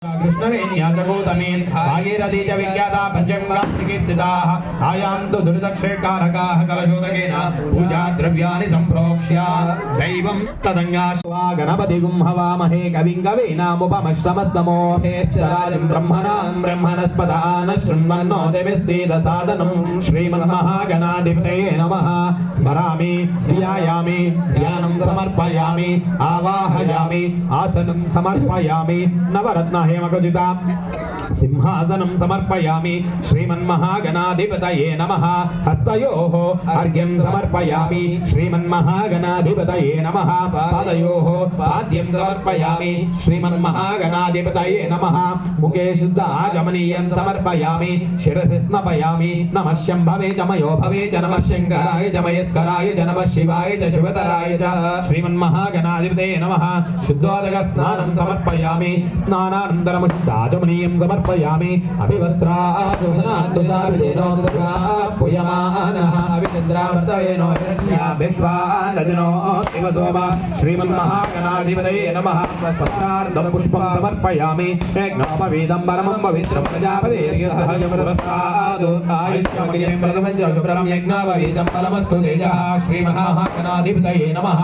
कृष्णवेण्याचकोसमीन् भागीरथी च विख्याता पञ्चगङ्गाकीर्तिताः आयान्तु दुरितक्षेकारकाः कलशोदकेन पूजाद्रव्याणि सम्प्रोक्ष्य दैवं तदङ्गाश्वा गणपतिगुं हवामहे कविं कवीनामुपमश्रमस्तमो हेश्चराजं ब्रह्मणां ब्रह्मणस्पदान शृण्वन्नो देवस्येदसादनं श्रीमन्महागणाधिपतये नमः स्मरामि ध्यायामि ध्यानं समर्पयामि आवाहयामि आसनं समर्पयामि नवरत्न हेमकजिता सिंहासनं समर्पयामि श्रीमन्महागणाधिपतये नमः हस्तयोः अर्घ्यं समर्पयामि श्रीमन्महागणाधिपतये नमः पादयोः पाद्यं समर्पयामि श्रीमन्महागणाधिपतये नमः मुखे शुद्ध आचमनीयं समर्पयामि शिरसि स्नपयामि नमः शम्भवे च मयो भवे च नमः शङ्कराय च महेश्वराय च नमः शिवाय च शिवतराय च श्रीमन्महागणाधिपतये नमः शुद्धोदक स्नानं समर्पयामि स्नानानन्तरं शुद्धाचमनीयं समर्पयामि अभिवस्त्राभूषणाद्भुताभिधेनो पूयमानः अभिचन्द्रावर्तवेनो विश्वानदिनो शिवसोम श्रीमन्महागणाधिपतये नमः पत्रार्धं पुष्पं समर्पयामि यज्ञोपवीतं परमं पवित्रं प्रजापतेर्यसहजपुरस्तादु आयुष्यमग्निं प्रथमं च शुभ्रं यज्ञोपवीतं फलमस्तु तेजः श्रीमन्महागणाधिपतये नमः।